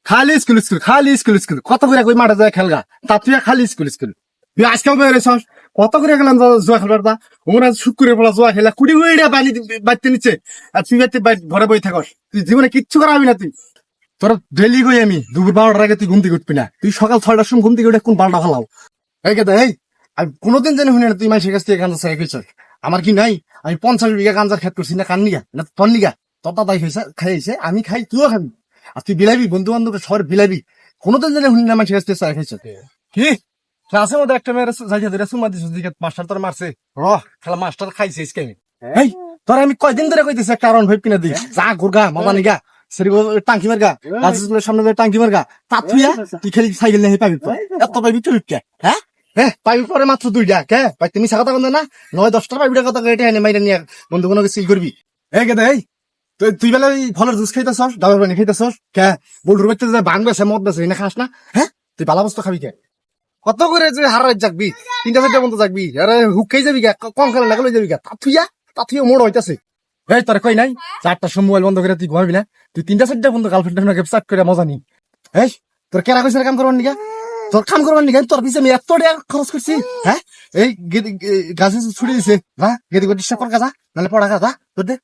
খালি স্কুল খালি স্কুল কত করে কই মাঠে যায় খেলগা তা তুই খালি স্কুল তুই আজকাল বেড়েছ কত করে গেলাম জুয়া খেলবার তা ওরা শুক্রে পড়া জুয়া খেলা কুড়ি কুড়িটা পানি বাড়তে নিচ্ছে আর তুই বাড়তে ঘরে বই থাকস তুই জীবনে কিচ্ছু করাবি না তুই তোর ডেলি কই আমি দুপুর 12টার আগে তুই ঘুম থেকে উঠবি না তুই সকাল 6টার সময় ঘুম থেকে উঠে কোন বালটা ফেলাও এই কেদা এই আমি কোনোদিন জানি শুনি না তুই মানুষের কাছ থেকে গাঞ্জা ছেড়ে খেয়েছ আমার কি নাই আমি 50 বিঘা গাঞ্জার খেত করছি না কান নিগা না তোর নিগা তোর দাদাই খাইছে আমি খাই তুইও খাবি আর তুই বিলাবি বন্ধু বান্ধব শহর বিলাবি কোনোদিন জানি শুনি না মানুষের কাছ থেকে ছেড়ে খেয়েছ কি ক্লাসের মধ্যে একটা মেয়ের যাইতে ধরে সুমা দিছিস দিকে মাস্টার তোর মারছে খেলা মাস্টার খাইছে আমি এই তোর আমি কয়দিন ধরে কইতেছি কারণ ভাই কিনা দিই যা গুরগা মজা নিগা টাঙ্কি মারগা গাছের সামনে টাঙ্কি মারগা তা তুই খেলি সাইকেল নিয়ে পাবি এত পাবি তুই কে হ্যাঁ হ্যাঁ পাবি পরে মাত্র 2টা কে ভাই তুমি কথা বন্ধ না 9-10টা পাবি কথা এটা এনে মাইরা নিয়ে বন্ধু কোনো সিল করবি এই কেদা এই তুই বেলা ফলের জুস খাইতেছস ডাবের পানি খাইতেছস কে বলুর বাড়িতে যে ভাঙ বেছে মদ বেছে এনে খাস না হ্যাঁ তুই ভালো বস্তু খাবি কে কত করে যে হারাই যাকবি 3টা-4টা পর্যন্ত যাকবি আরে হুকাই যাবি কে কম খেলা লাগলে যাবি কে তা তুই মোড় হইতাছে এই তোর কই নাই 4টার সময় মোবাইল বন্ধ করে তুই ঘুমাবি না তুই 3টা-4টা পর্যন্ত গার্লফ্রেন্ড চাট করে মজা নি এই তোর কেরা কইছে কাম করবার নিগা তোর কাম করবার নিগা তোর পিছে আমি এত টাকা খরচ করছি হ্যাঁ এই গাছে ছুড়ে দিছে না গেদি গদি সকর কাজা নালে পড়া কাজা তোর দে